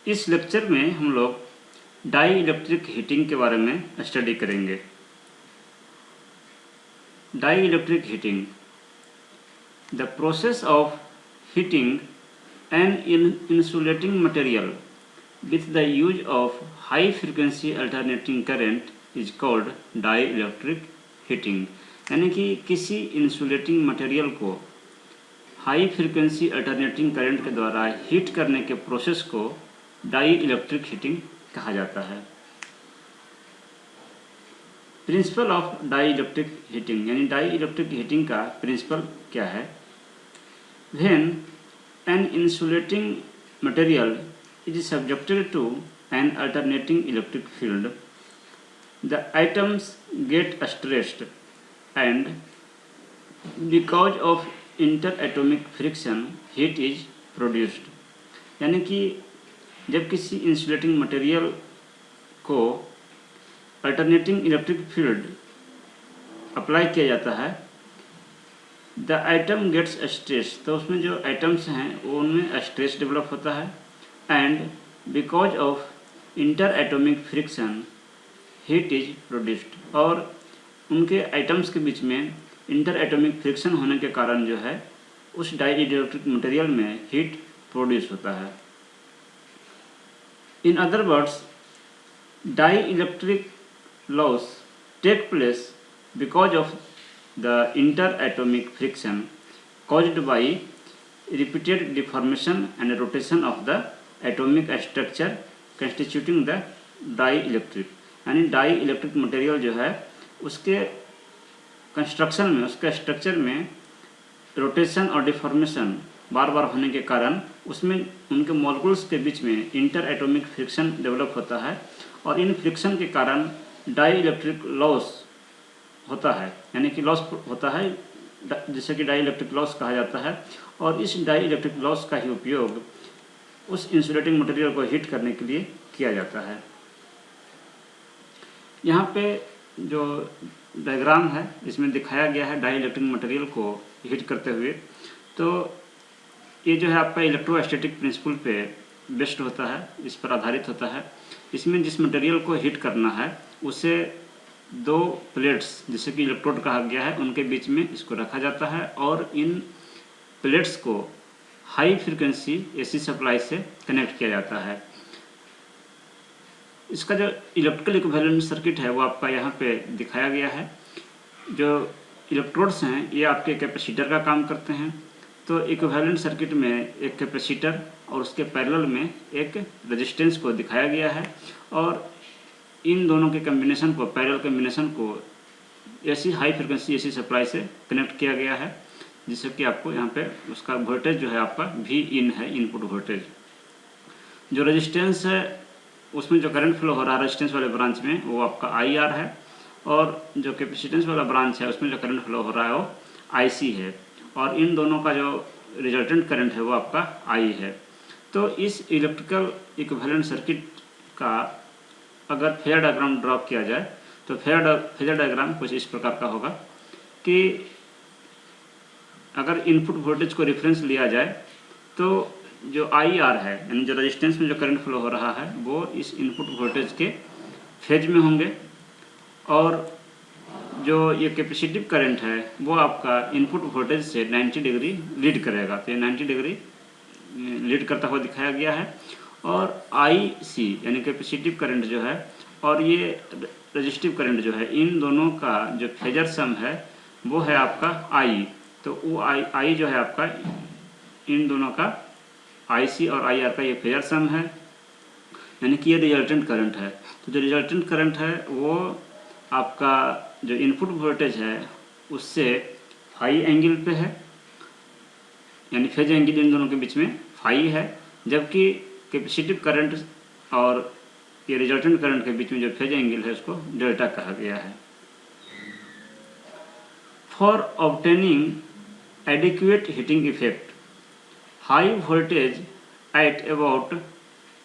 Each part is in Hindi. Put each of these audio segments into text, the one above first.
इस लेक्चर में हम लोग डाई इलेक्ट्रिक हीटिंग के बारे में स्टडी करेंगे। Dielectric heating, the process of heating an insulating material with the use of high frequency alternating current is called dielectric heating। यानी कि किसी इंसुलेटिंग मटेरियल को हाई फ्रीक्वेंसी अल्टरनेटिंग करंट के द्वारा हीट करने के प्रोसेस को डाई इलेक्ट्रिक हीटिंग कहा जाता है। Principle of dielectric heating, यानी डाई इलेक्ट्रिक हीटिंग का प्रिंसिपल क्या है। When an insulating material is subjected to an alternating electric field, the atoms get stressed and because of interatomic friction heat is produced। यानी कि जब किसी इंसुलेटिंग मटेरियल को अल्टरनेटिंग इलेक्ट्रिक फील्ड अप्लाई किया जाता है, द आइटम गेट्स स्ट्रेस, तो उसमें जो आइटम्स हैं वो उनमें स्ट्रेस डेवलप होता है and because of inter atomic friction heat is produced, और उनके आइटम्स के बीच में इंटर एटोमिक फ्रिक्शन होने के कारण जो है उस डाई इलेक्ट्रिक मटेरियल में हीट प्रोड्यूस होता है। In other words, dielectric loss take place because of the interatomic friction caused by repeated deformation and rotation of the atomic structure constituting the dielectric। यानी डाई इलेक्ट्रिक मटेरियल जो है उसके कंस्ट्रक्शन में, उसके स्ट्रक्चर में रोटेशन और डिफॉर्मेशन बार बार होने के कारण उसमें उनके मॉलिक्यूल्स के बीच में इंटर एटोमिक फ्रिक्शन डेवलप होता है और इन फ्रिक्शन के कारण डाई इलेक्ट्रिक लॉस होता है, यानी कि लॉस होता है जिसे कि डाई इलेक्ट्रिक लॉस कहा जाता है। और इस डाई इलेक्ट्रिक लॉस का ही उपयोग उस इंसुलेटिंग मटेरियल को हीट करने के लिए किया जाता है। यहाँ पे जो डायग्राम है इसमें दिखाया गया है डाई इलेक्ट्रिक मटेरियल को हीट करते हुए। तो ये जो है आपका इलेक्ट्रोस्टैटिक प्रिंसिपल पे बेस्ड होता है, इस पर आधारित होता है। इसमें जिस मटेरियल को हीट करना है उसे दो प्लेट्स जिसे कि इलेक्ट्रोड कहा गया है उनके बीच में इसको रखा जाता है और इन प्लेट्स को हाई फ्रीक्वेंसी एसी सप्लाई से कनेक्ट किया जाता है। इसका जो इलेक्ट्रिकल इक्विवेलेंट सर्किट है वो आपका यहाँ पे दिखाया गया है। जो इलेक्ट्रोड्स हैं ये आपके कैपेसिटर का काम करते हैं। तो इक्विवेलेंट सर्किट में एक कैपेसिटर और उसके पैरेलल में एक रेजिस्टेंस को दिखाया गया है और इन दोनों के कम्बिनेशन को, पैरेलल कम्बिनेशन को AC high frequency AC supply से कनेक्ट किया गया है, जिससे कि आपको यहाँ पे उसका वोल्टेज जो है आपका वी इन है, इनपुट वोल्टेज। जो रेजिस्टेंस है उसमें जो करंट फ्लो हो रहा है रेजिस्टेंस वाले ब्रांच में वो आपका आई आर है और जो कैपेसिटेंस वाला ब्रांच है उसमें जो करंट फ्लो हो रहा है वो आई सी है और इन दोनों का जो रिजल्टेंट करंट है वो आपका आई है। तो इस इलेक्ट्रिकल इक्विवेलेंट सर्किट का अगर फेजर डायग्राम ड्रॉ किया जाए तो फेजर डायग्राम कुछ इस प्रकार का होगा कि अगर इनपुट वोल्टेज को रेफरेंस लिया जाए तो जो आई आर है यानी जो रेजिस्टेंस में जो करंट फ्लो हो रहा है वो इस इनपुट वोल्टेज के फेज में होंगे और जो ये कैपेसिटिव करंट है वो आपका इनपुट वोल्टेज से 90 डिग्री लीड करेगा। तो ये 90 डिग्री लीड करता हुआ दिखाया गया है और आई सी यानी कैपेसिटिव करंट जो है और ये रेजिस्टिव करंट जो है इन दोनों का जो फेजर सम है वो है आपका आई। तो वो आई जो है आपका इन दोनों का आई सी और आई आर का ये फेजर सम है, यानी कि ये रिजल्टेंट करंट है। तो जो रिजल्टेंट करंट है वो आपका जो इनपुट वोल्टेज है उससे फाई एंगल पे है, यानी फेज एंगल इन दोनों के बीच में फाई है, जबकि कैपेसिटिव करंट और ये रिजल्टेंट करंट के बीच में जो फेज एंगल है उसको डेल्टा कहा गया है। For obtaining adequate heating effect, high voltage at about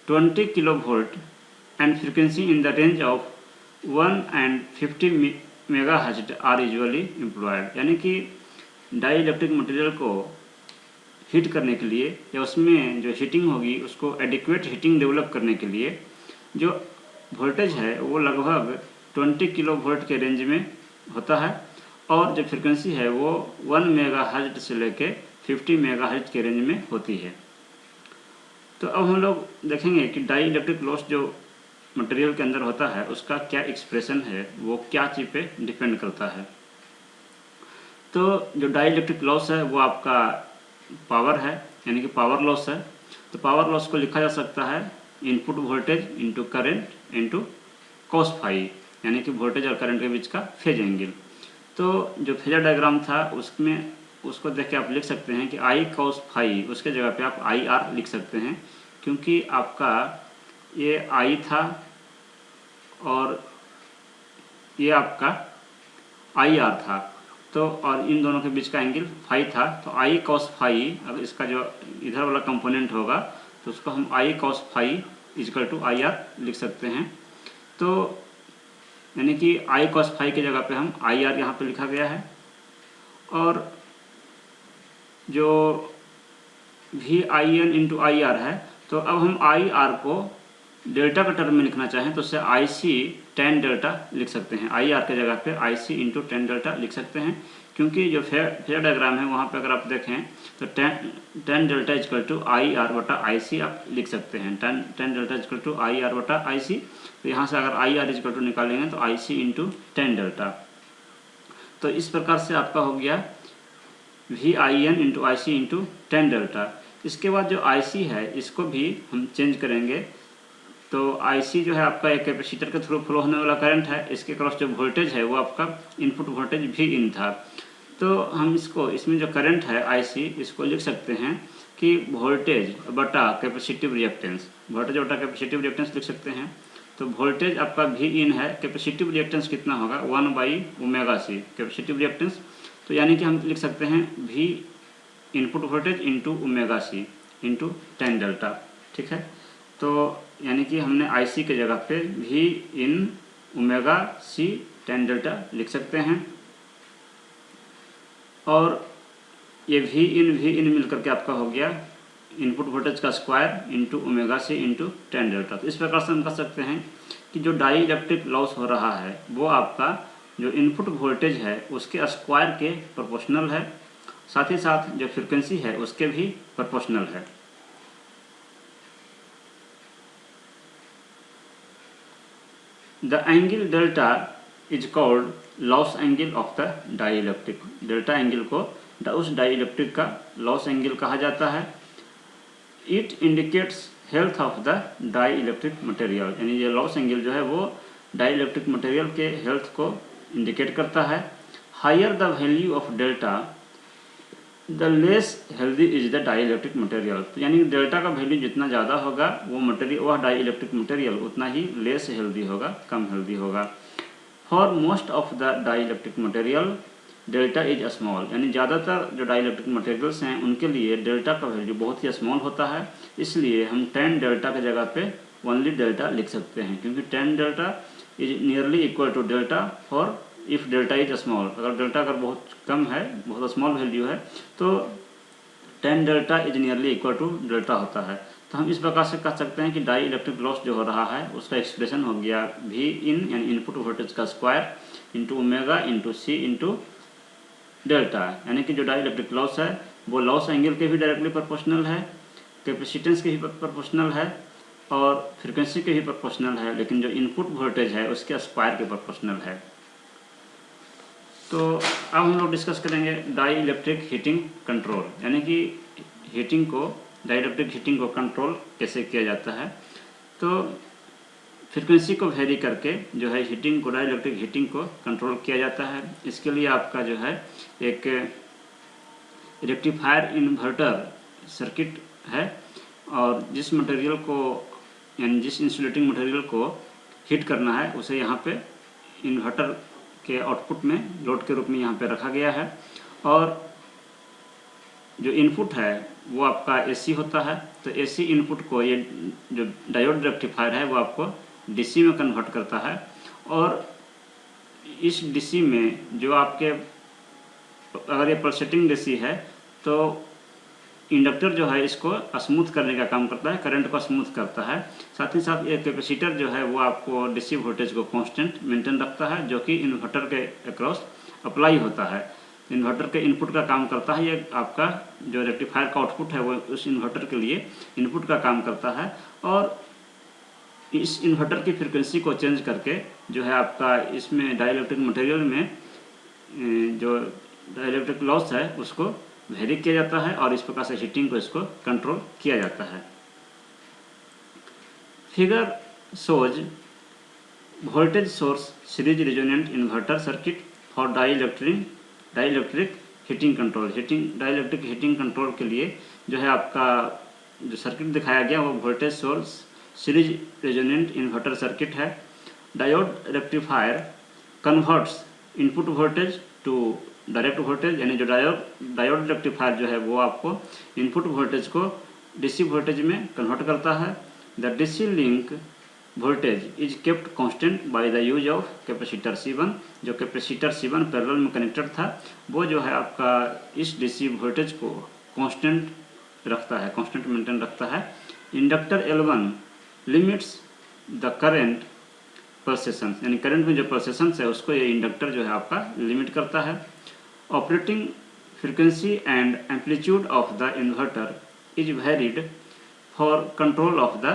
20 kilovolt and frequency in the range of 150 megahertz are usually employed. यानी कि डाई इलेक्ट्रिक मटेरियल को हीट करने के लिए या उसमें जो हीटिंग होगी उसको एडिक्वेट हीटिंग डेवलप करने के लिए जो वोल्टेज है वो लगभग 20 किलो वोल्ट के रेंज में होता है और जो फ्रिक्वेंसी है वो 1 मेगाहर्ट्ज से लेके 50 मेगाहर्ट्ज के रेंज में होती है। तो अब हम लोग देखेंगे कि डाई इलेक्ट्रिक लॉस जो मटेरियल के अंदर होता है उसका क्या एक्सप्रेशन है, वो क्या चीज़ पे डिपेंड करता है। तो जो डाई इलेक्ट्रिक लॉस है वो आपका पावर है, यानी कि पावर लॉस है। तो पावर लॉस को लिखा जा सकता है input voltage into current into cos phi, यानी कि वोल्टेज और करंट के बीच का फेज एंगल। तो जो फेजर डायग्राम था उसमें उसको देख के आप लिख सकते हैं कि आई कॉस फाई, उसके जगह पे आप आई आर लिख सकते हैं, क्योंकि आपका ये आई था और ये आपका आई आर था, तो और इन दोनों के बीच का एंगल फाई था। तो आई कॉस फाई, अगर इसका जो इधर वाला कंपोनेंट होगा तो उसको हम I cos phi equal to I R लिख सकते हैं। तो यानी कि आई कॉस फाई की जगह पे हम आई आर यहाँ पे लिखा गया है। और जो V I N into I R है, तो अब हम आई आर को डेल्टा का टर्म में लिखना चाहें तो उससे आई सी टेन डेल्टा लिख सकते हैं। आई आर के जगह पे आई सी इंटू टेन डेल्टा लिख सकते हैं, क्योंकि जो फेजर डायग्राम है वहाँ पे अगर आप देखें तो tan delta is equal to I R बटा आई सी आप लिख सकते हैं। Tan delta is equal to I R बटा आई सी, तो यहाँ से अगर आई आर इजकल टू निकालेंगे तो I C into tan delta. तो इस प्रकार से आपका हो गया V I N into I C into tan delta. इसके बाद जो आई सी है इसको भी हम चेंज करेंगे। तो IC जो है आपका एक कैपेसिटर के थ्रू फ्लो होने वाला करंट है, इसके क्रॉस जो वोल्टेज है वो आपका इनपुट वोल्टेज भी इन था। तो हम इसको, इसमें जो करंट है IC, इसको लिख सकते हैं कि वोल्टेज बटा कैपेसिटिव रिएक्टेंस, वोल्टेज बटा कैपेसिटिव रिएक्टेंस लिख सकते हैं। तो वोल्टेज आपका भी इन है, कैपेसिटिव रिएक्टेंस कितना होगा 1/ωc कैपेसिटिव रिएक्टेंस। तो यानी कि हम लिख सकते हैं भी input voltage into ωc into tan delta, ठीक है। तो यानी कि हमने IC के जगह पे भी इन ωc टेन डेल्टा लिख सकते हैं। और ये भी इन मिलकर के आपका हो गया इनपुट वोल्टेज का square into ωc into tan delta. तो इस प्रकार से हम कह सकते हैं कि जो डाई इलेक्ट्रिक लॉस हो रहा है वो आपका जो इनपुट वोल्टेज है उसके स्क्वायर के प्रोपोर्शनल है, साथ ही साथ जो फ्रिक्वेंसी है उसके भी प्रोपोर्शनल है। The angle delta is called loss angle of the dielectric। Delta angle को उस डाइलेक्ट्रिक का लॉस एंगल कहा जाता है। It indicates health of the dielectric material, यानी ये लॉस एंगल जो है वो डाइलेक्ट्रिक मटेरियल के हेल्थ को इंडिकेट करता है। Higher the value of delta the less healthy is the dielectric material. तो यानी डेल्टा का वैल्यू जितना ज़्यादा होगा वो मटेरियल, वह डाइलेक्ट्रिक मटेरियल उतना ही लेस हेल्दी होगा, कम हेल्दी होगा। For most of the dielectric material delta is small, यानी ज़्यादातर जो डाइलेक्ट्रिक मटेरियल्स हैं उनके लिए डेल्टा का वैल्यू बहुत ही स्मॉल होता है। इसलिए हम टेन डेल्टा के जगह पे ओनली डेल्टा लिख सकते हैं, क्योंकि tan delta is nearly equal to delta for if delta is small. अगर डेल्टा अगर बहुत कम है, बहुत स्मॉल वैल्यू है, तो tan delta is nearly equal to delta होता है। तो हम इस प्रकार से कह सकते हैं कि डाई इलेक्ट्रिक लॉस जो हो रहा है उसका एक्सप्रेशन हो गया भी इन, यानी इनपुट वोल्टेज का स्क्वायर इंटू ओमेगा इंटू सी इंटू डेल्टा, यानी कि जो डाई इलेक्ट्रिक लॉस है वो लॉस एंगल के भी डायरेक्टली प्रोपोर्शनल है, कैपेसिटेंस के भी प्रोपोर्शनल है और फ्रिक्वेंसी के भी प्रोपोर्शनल है, लेकिन जो इनपुट वोल्टेज है उसके स्क्वायर के प्रोपोर्शनल है। तो अब हम लोग डिस्कस करेंगे डाई इलेक्ट्रिक हीटिंग कंट्रोल, यानी कि हीटिंग को, डाई इलेक्ट्रिक हीटिंग को कंट्रोल कैसे किया जाता है। तो फ्रिक्वेंसी को वेरी करके जो है हीटिंग को, डाई इलेक्ट्रिक हीटिंग को कंट्रोल किया जाता है। इसके लिए आपका जो है एक रेक्टिफायर इन्वर्टर सर्किट है, और जिस मटेरियल को, यानी जिस इंसुलेटिंग मटेरियल को हीट करना है उसे यहाँ पे इन्वर्टर के आउटपुट में लोड के रूप में यहाँ पे रखा गया है। और जो इनपुट है वो आपका AC होता है। तो AC इनपुट को ये जो डायोड रेक्टिफायर है वो आपको DC में कन्वर्ट करता है, और इस DC में जो आपके, अगर ये पल्सेटिंग DC है तो इंडक्टर जो है इसको स्मूथ करने का काम करता है, करंट को स्मूथ करता है। साथ ही साथ ये कैपेसिटर जो है वो आपको डीसी वोल्टेज को कांस्टेंट मेंटेन रखता है, जो कि इन्वर्टर के अक्रॉस अप्लाई होता है। इन्वर्टर के इनपुट का काम करता है। ये आपका जो रेक्टिफायर का आउटपुट है वो उस इन्वर्टर के लिए इनपुट का काम करता है। और इस इन्वर्टर की फ्रिक्वेंसी को चेंज करके जो है आपका इसमें डाइलेक्ट्रिक मटेरियल में जो डाइलेक्ट्रिक लॉस है उसको वेरी किया जाता है और इस प्रकार से हीटिंग को इसको कंट्रोल किया जाता है। Figure shows voltage source series resonant inverter circuit for dielectric heating control. Dielectric heating control के लिए जो है आपका जो सर्किट दिखाया गया वो voltage source series resonant inverter circuit है। Diode rectifier converts input voltage to direct voltage, यानी जो डायोड रेक्टिफायर जो है वो आपको इनपुट वोल्टेज को डीसी वोल्टेज में कन्वर्ट करता है। The DC link voltage is kept constant by the use of capacitor C1। जो कैपेसिटर C1 पैरेलल में कनेक्टेड था वो जो है आपका इस डीसी वोल्टेज को कांस्टेंट रखता है, कांस्टेंट मेंटेन रखता है। Inductor L1 limits the current pulsation, यानी करंट में जो पल्सेशन है उसको ये इंडक्टर जो है आपका लिमिट करता है। Operating frequency and amplitude of the inverter is varied for control of the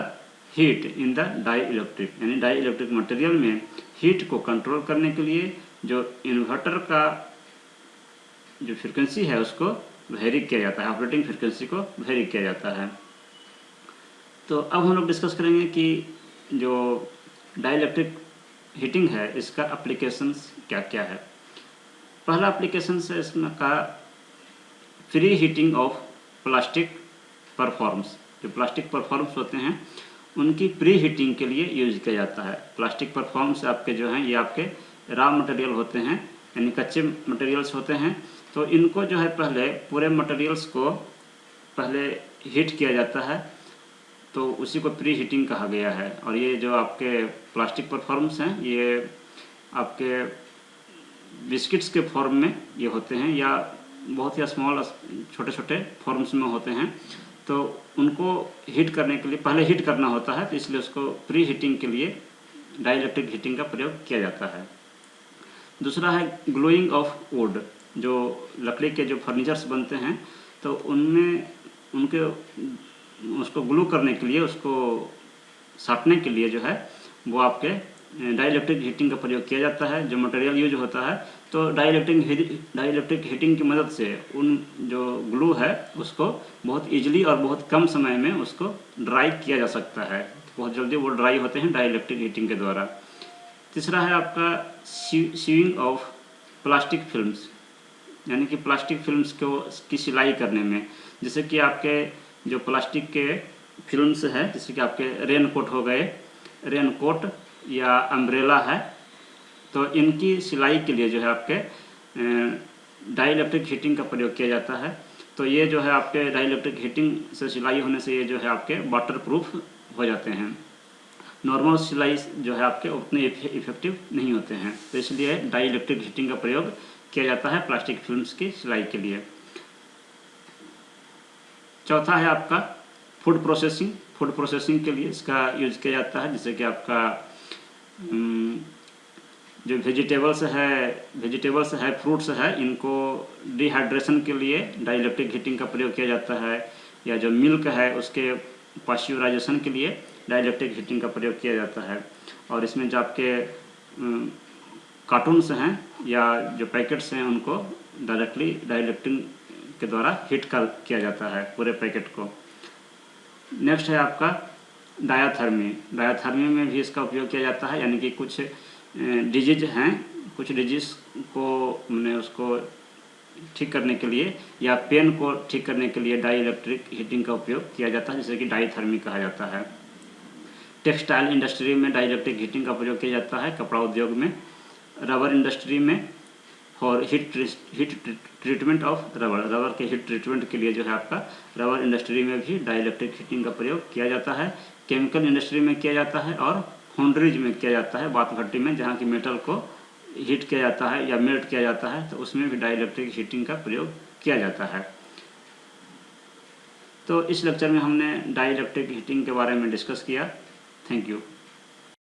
heat in the dielectric, यानी डाइलेक्ट्रिक मटेरियल में हीट को कंट्रोल करने के लिए जो इन्वर्टर का जो फ्रीक्वेंसी है उसको वेरी किया जाता है, ऑपरेटिंग फ्रीक्वेंसी को वेरी किया जाता है। तो अब हम लोग डिस्कस करेंगे कि जो डाइलेक्ट्रिक हीटिंग है इसका एप्लीकेशंस क्या क्या है। पहला एप्लीकेशन है इसमें का free heating of plastic performs. जो प्लास्टिक परफॉर्म्स होते हैं उनकी प्री हीटिंग के लिए यूज किया जाता है। प्लास्टिक परफॉर्म्स आपके जो हैं ये आपके रॉ मटेरियल होते हैं, यानी कच्चे मटेरियल्स होते हैं। तो इनको जो है पहले पूरे मटेरियल्स को पहले हीट किया जाता है, तो उसी को प्री हीटिंग कहा गया है। और ये जो आपके प्लास्टिक परफॉर्म्स हैं ये आपके बिस्किट्स के फॉर्म में ये होते हैं या बहुत ही स्मॉल छोटे छोटे फॉर्म्स में होते हैं। तो उनको हीट करने के लिए पहले हीट करना होता है, तो इसलिए उसको प्री हीटिंग के लिए डाइलेक्ट्रिक हीटिंग का प्रयोग किया जाता है। दूसरा है ग्लोइंग ऑफ वुड। जो लकड़ी के जो फर्नीचर्स बनते हैं तो उनमें उनके उसको ग्लू करने के लिए, उसको साटने के लिए जो है वो आपके डाइलेक्ट्रिक हीटिंग का प्रयोग किया जाता है। जो मटेरियल यूज होता है तो डाइलेक्ट्रिक हीटिंग की मदद से उन जो ग्लू है उसको बहुत इजीली और बहुत कम समय में उसको ड्राई किया जा सकता है। बहुत जल्दी वो ड्राई होते हैं डाइलेक्ट्रिक हीटिंग के द्वारा। तीसरा है आपका सीविंग ऑफ प्लास्टिक फिल्म्स, यानी कि प्लास्टिक फिल्म्स को की सिलाई करने में, जैसे कि आपके जो प्लास्टिक के फिल्म्स है, जैसे कि आपके रेनकोट हो गए, रेनकोट या अम्ब्रेला है, तो इनकी सिलाई के लिए जो है आपके डाइलेक्ट्रिक हीटिंग का प्रयोग किया जाता है। तो ये जो है आपके डाइलेक्ट्रिक हीटिंग से सिलाई होने से ये जो है आपके वाटर प्रूफ हो जाते हैं। नॉर्मल सिलाई जो है आपके उतने इफेक्टिव नहीं होते हैं, तो इसलिए डाइलेक्ट्रिक हीटिंग का प्रयोग किया जाता है प्लास्टिक फिल्म्स की सिलाई के लिए। चौथा है आपका फूड प्रोसेसिंग। फूड प्रोसेसिंग के लिए इसका यूज किया जाता है, जैसे कि आपका जो वेजिटेबल्स है, फ्रूट्स है, इनको डिहाइड्रेशन के लिए डाइलेक्ट्रिक हीटिंग का प्रयोग किया जाता है। या जो मिल्क है उसके पास्चुराइजेशन के लिए डाइलेक्ट्रिक हीटिंग का प्रयोग किया जाता है। और इसमें जो आपके कार्टून्स हैं या जो पैकेट्स हैं उनको डायरेक्टली डाइलेक्ट्रिक के द्वारा हीट किया जाता है पूरे पैकेट को। नेक्स्ट है आपका डायाथर्मी। डायाथर्मी में भी इसका उपयोग किया जाता है, यानी कि कुछ डिजीज हैं, कुछ डिजीज को मैंने उसको ठीक करने के लिए या पेन को ठीक करने के लिए डाइलेक्ट्रिक हीटिंग का उपयोग किया जाता है, जिसे कि डाइथर्मी कहा जाता है। टेक्सटाइल इंडस्ट्री में डाइलेक्ट्रिक हीटिंग का प्रयोग किया जाता है, कपड़ा उद्योग में, रबर इंडस्ट्री में, और हीट ट्रीटमेंट ऑफ रबर के हीट ट्रीटमेंट के लिए जो है आपका रबर इंडस्ट्री में भी डाइलेक्ट्रिक हीटिंग का प्रयोग किया जाता है। केमिकल इंडस्ट्री में किया जाता है और फाउंड्रीज में किया जाता है, बात भट्टी में, जहाँ की मेटल को हीट किया जाता है या मेल्ट किया जाता है, तो उसमें भी डाइलेक्ट्रिक हीटिंग का प्रयोग किया जाता है। तो इस लेक्चर में हमने डाई इलेक्ट्रिक हीटिंग के बारे में डिस्कस किया। Thank you.